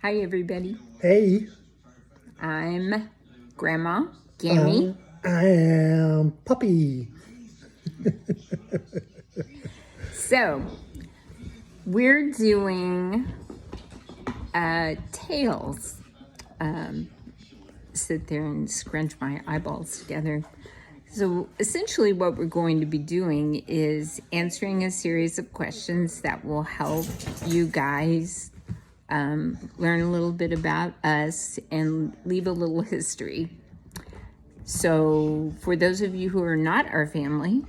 Hi, everybody. Hey, I'm Grandma Gammy. I am Puppy. So, we're doing tails. Sit there and scrunch my eyeballs together. So, essentially, what we're going to be doing is answering a series of questions that will help you guys learn a little bit about us and leave a little history. So, for those of you who are not our family,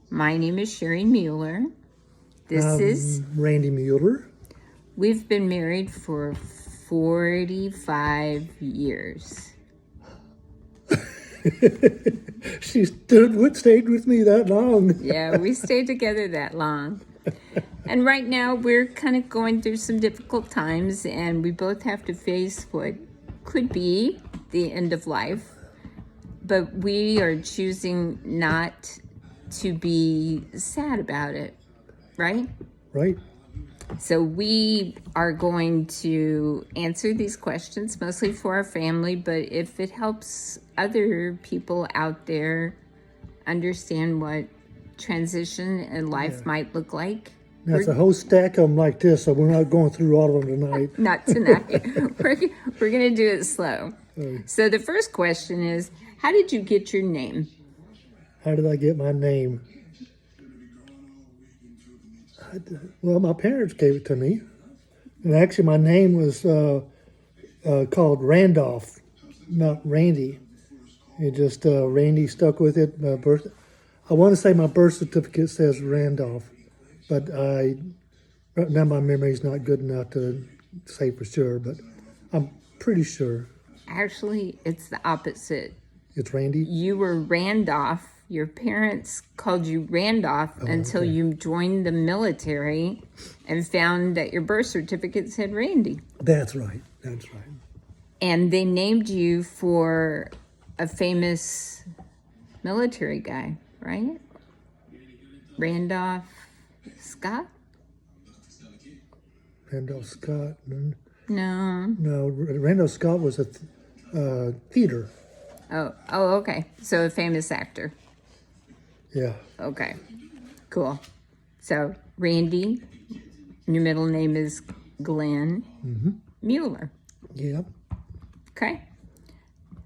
my name is Sherry Mueller. This is Randy Mueller. We've been married for 45 years. She stayed with me that long. Yeah, we stayed together that long. And right now we're kind of going through some difficult times, and we both have to face what could be the end of life. But we are choosing not to be sad about it, right? Right. So we are going to answer these questions mostly for our family, but if it helps other people out there understand what transition in life might look like. That's a whole stack of them like this, so we're not going through all of them tonight. Not tonight. we're going to do it slow. So the first question is, how did you get your name? How did I get my name? Well, my parents gave it to me. And actually, my name was called Randolph, not Randy. It just, Randy stuck with it. I want to say my birth certificate says Randolph, but now my memory's not good enough to say for sure, but I'm pretty sure. Actually, it's the opposite. It's Randy? You were Randolph. Your parents called you Randolph until you joined the military and found that your birth certificate said Randy. That's right. That's right. And they named you for a famous military guy, right? Randolph Scott? Randolph Scott? No. No, Randolph Scott was a theater. Oh, okay. So a famous actor. Yeah. Okay, cool. So, Randy, your middle name is Glenn Mueller. Yeah. Okay.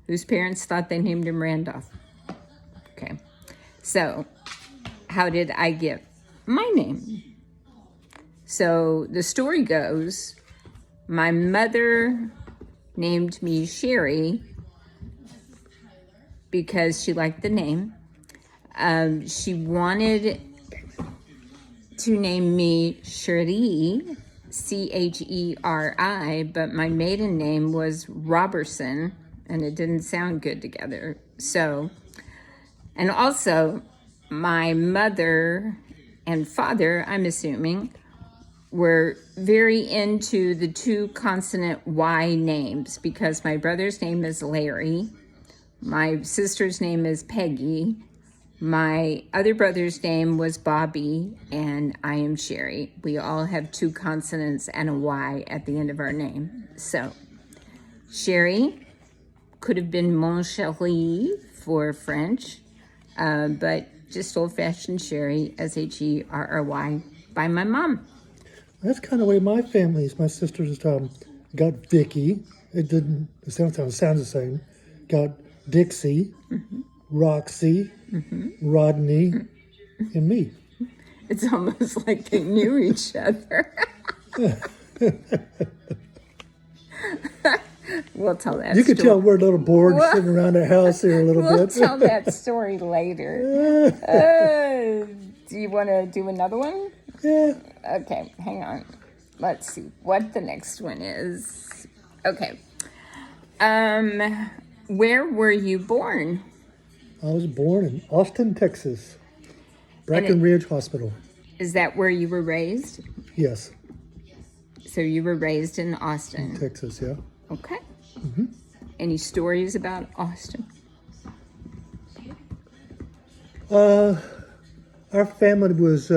Whose parents thought they named him Randolph. Okay. So, how did I get my name? So, the story goes, my mother named me Sherry because she liked the name. She wanted to name me Cherie, Cheri, but my maiden name was Robertson, and it didn't sound good together. So, and also, my mother and father, I'm assuming, were very into the two consonant Y names because my brother's name is Larry, my sister's name is Peggy, my other brother's name was Bobby, and I am Sherry. We all have two consonants and a Y at the end of our name. So, Sherry could have been Mon Chéri for French, but just old-fashioned Sherry, Sherry, by my mom. That's kind of the way my family is. My sisters got Vicky. It sounds the same. Got Dixie, Roxy, Rodney, and me. It's almost like they knew each other. We'll tell that You story. could tell we're a little bored sitting around the house here a little We'll bit. tell that story later. Do you want to do another one? Yeah. Okay, hang on. Let's see what the next one is. Okay. Where were you born? I was born in Austin, Texas. Breckenridge Hospital. Is that where you were raised? Yes. So you were raised in Austin. Texas, yeah. Okay. Any stories about Austin? Our family was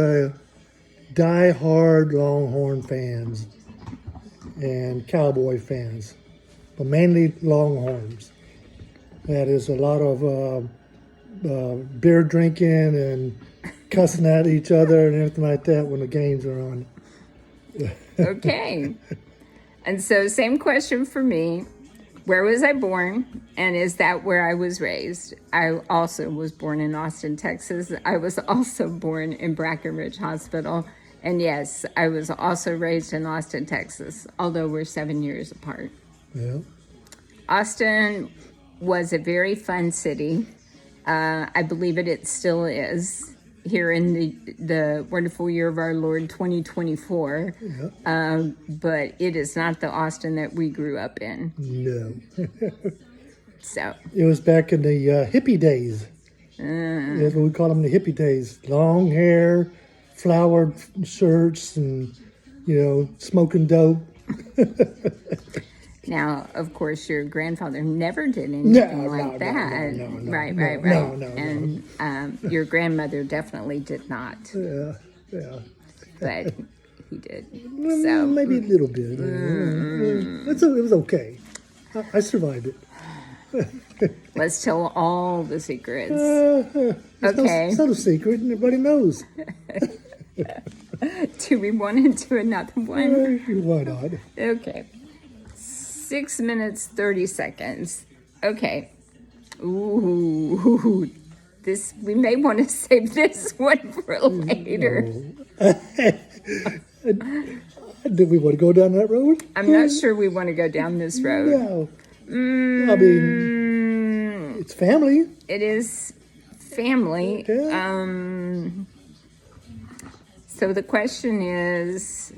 die-hard Longhorn fans. and Cowboy fans, but mainly Longhorns. That is a lot of beer drinking and cussing at each other and everything like that when the games are on. Okay. And so, same question for me. Where was I born? And is that where I was raised? I also was born in Austin, Texas. I was also born in Brackenridge Hospital. And yes, I was also raised in Austin, Texas, although we're 7 years apart. Yeah. Austin was a very fun city. I believe it still is here in the wonderful year of our Lord 2024. Yeah. But it is not the Austin that we grew up in. No. So It was back in the hippie days. That's what we call them, the hippie days. Long hair, flowered shirts, and, smoking dope. now, of course, your grandfather never did anything like that. No, Right. no. And your grandmother definitely did not, Yeah. but he did. So Maybe a little bit. It was okay. I survived it. let's tell all the secrets. It's not a secret. Everybody knows. Do we want to do another one? Why not? Okay. 6 minutes, 30 seconds. Okay. Ooh. This, we may want to save this one for later. Do we want to go down that road? I'm not sure we want to go down this road. No. I mean, it's family. It is family. Yeah. So the question is,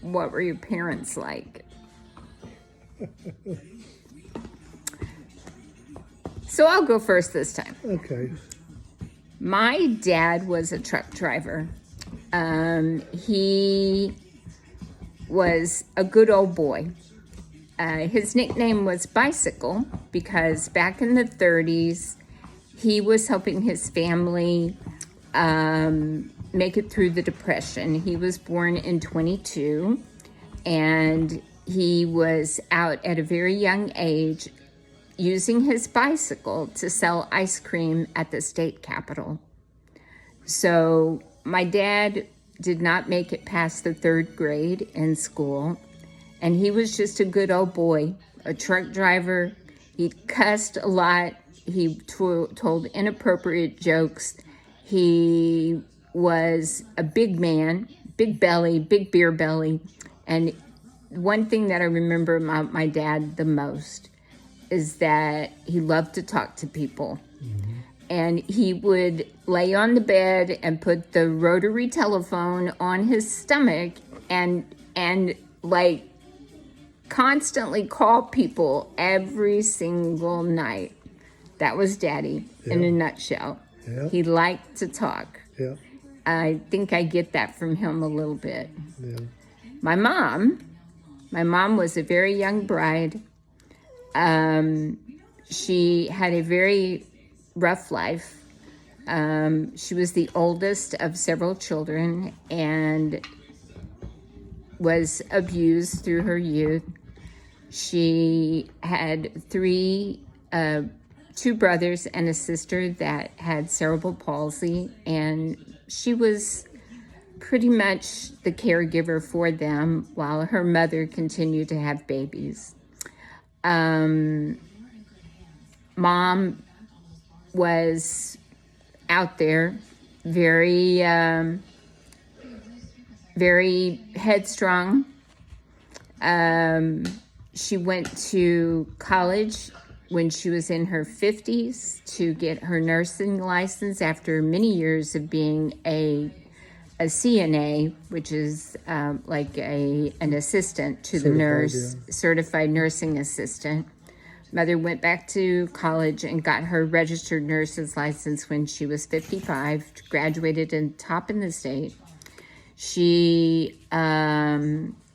what were your parents like? So I'll go first this time. Okay. My dad was a truck driver. He was a good old boy. His nickname was Bicycle because back in the 30s, he was helping his family make it through the Depression. He was born in 22, and he was out at a very young age using his bicycle to sell ice cream at the state capitol. So my dad did not make it past the 3rd grade in school, and he was just a good old boy, a truck driver. He cussed a lot. He told inappropriate jokes. He was a big man, big belly, big beer belly. And one thing that I remember about my dad the most is that he loved to talk to people. Mm-hmm. And he would lay on the bed and put the rotary telephone on his stomach and like constantly call people every single night. That was Daddy in a nutshell. Yeah. He liked to talk. Yeah. I think I get that from him a little bit. Yeah. My mom was a very young bride. She had a very rough life. She was the oldest of several children and was abused through her youth. She had two brothers and a sister that had cerebral palsy, and she was pretty much the caregiver for them while her mother continued to have babies. Mom was out there, very headstrong. She went to college when she was in her 50s to get her nursing license after many years of being a CNA, which is like an assistant to the nurse, certified nursing assistant. Mother went back to college and got her registered nurse's license when she was 55, graduated in top in the state. She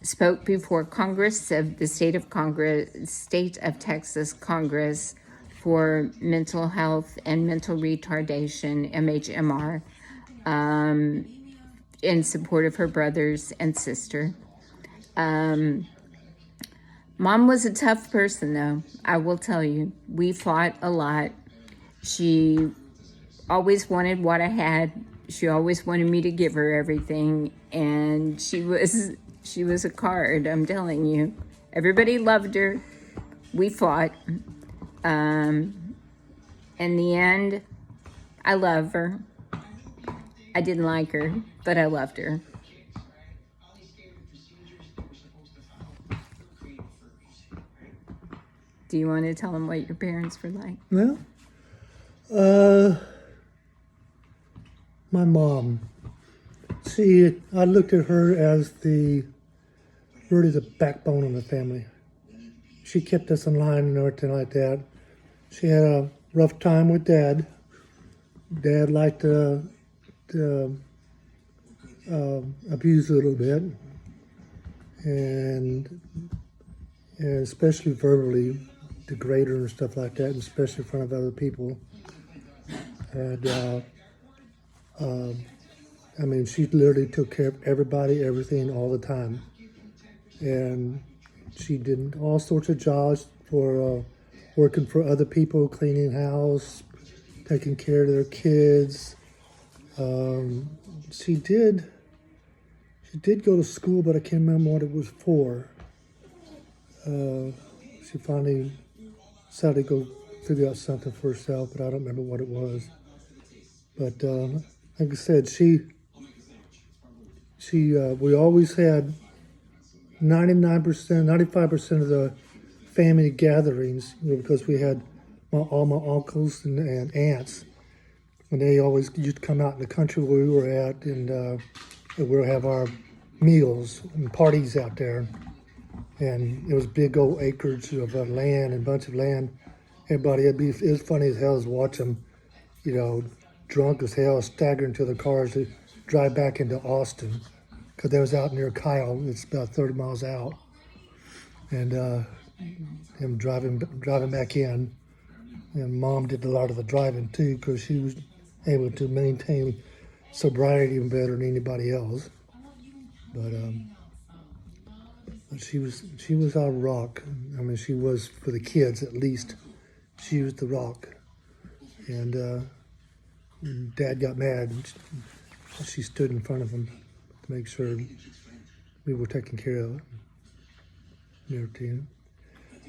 spoke before Congress of the state of Texas Congress for mental health and mental retardation, MHMR, in support of her brothers and sister. Mom was a tough person, though. I will tell you. We fought a lot. She always wanted what I had. She always wanted me to give her everything, and she was a card. I'm telling you. Everybody loved her. We fought. In the end, I love her. I didn't like her, but I loved her. Do you want to tell them what your parents were like? Well, my mom. See, I looked at her as really the backbone of the family. She kept us in line and everything like that. She had a rough time with Dad. Dad liked to abuse a little bit, and especially verbally, degrade her and stuff like that, and especially in front of other people. And I mean, she literally took care of everybody, everything, all the time. And she did all sorts of jobs for working for other people, cleaning house, taking care of their kids. She did go to school, but I can't remember what it was for. She finally decided to go figure out something for herself, but I don't remember what it was. But like I said, we always had 99%, 95% of the family gatherings, because we had all my uncles and aunts, and they always used to come out in the country where we were at, and we would have our meals and parties out there. And it was big old acreage of land and a bunch of land. Everybody, it was funny as hell to watch them, drunk as hell, staggering to the cars to drive back into Austin, because they was out near Kyle. It's about 30 miles out, and him driving back in. And Mom did a lot of the driving too, because she was able to maintain sobriety even better than anybody else. But she was our rock. I mean, she was for the kids at least. She was the rock. And Dad got mad, and she stood in front of him to make sure we were taken care of.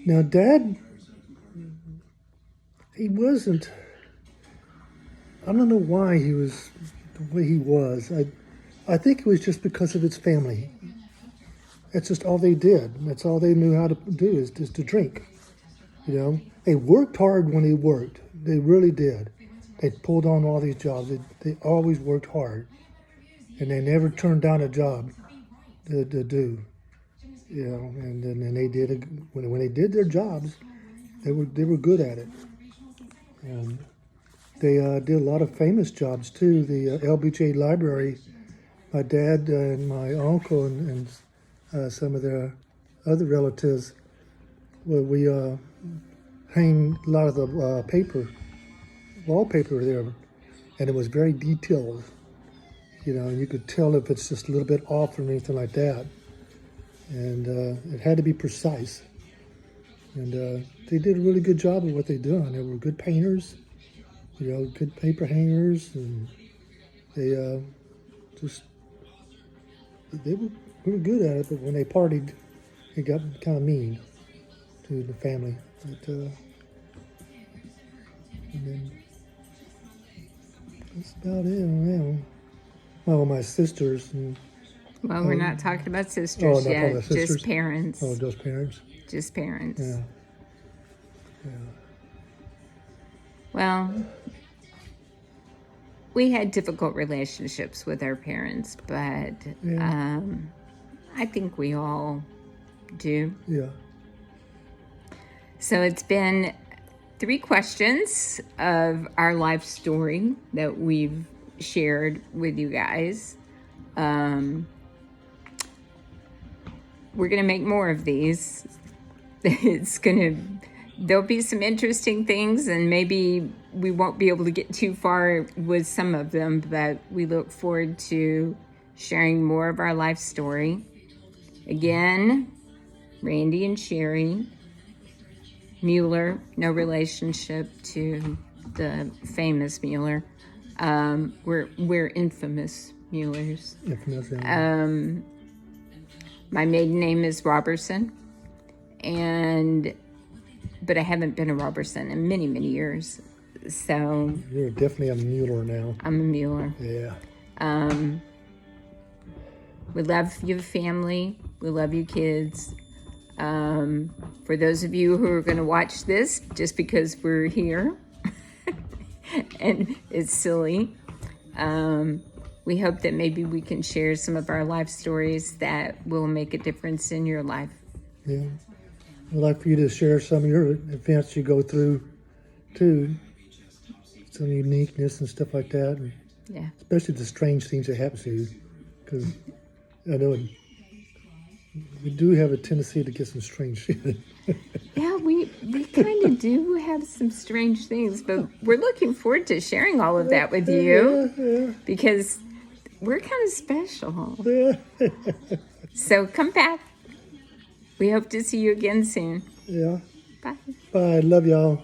Now, Dad, he wasn't. I don't know why he was the way he was. I think it was just because of his family. That's just all they did. That's all they knew how to do is just to drink. They worked hard when they worked. They really did. They pulled on all these jobs. They always worked hard, and they never turned down a job to do. And then they did it when they did their jobs. They were good at it. And they did a lot of famous jobs too. The LBJ Library. My dad and my uncle and some of their other relatives, well, we hang a lot of the wallpaper there, and it was very detailed. And you could tell if it's just a little bit off or anything like that. And it had to be precise. And they did a really good job of what they done. They were good painters, good paper hangers, and they they were good at it. But when they partied, it got kind of mean to the family. But, and then that's about it. Well, my sisters. Well, we're not talking about sisters not yet. talking about sisters? Just parents. Oh, just parents? Just parents. Yeah. Well, we had difficult relationships with our parents, but I think we all do. Yeah. So it's been 3 questions of our life story that we've shared with you guys. We're going to make more of these. There'll be some interesting things, and maybe we won't be able to get too far with some of them, but we look forward to sharing more of our life story. Again, Randy and Sherry. Mueller, no relationship to the famous Mueller. We're infamous Muellers. Infamous, yeah. My maiden name is Robertson, but I haven't been a Robertson in many, many years. So You're definitely a Mueller now. I'm a Mueller. Yeah. We love you, family. We love you, kids. For those of you who are going to watch this just because we're here and it's silly, we hope that maybe we can share some of our life stories that will make a difference in your life. Yeah. I'd like for you to share some of your events you go through, too. Some uniqueness and stuff like that. And Yeah. especially the strange things that happen to you. Because I know we do have a tendency to get some strange shit. Yeah, we kind of do have some strange things, but we're looking forward to sharing all of that with you because we're kind of special. So come back. We hope to see you again soon. Yeah. Bye. Bye. Love y'all.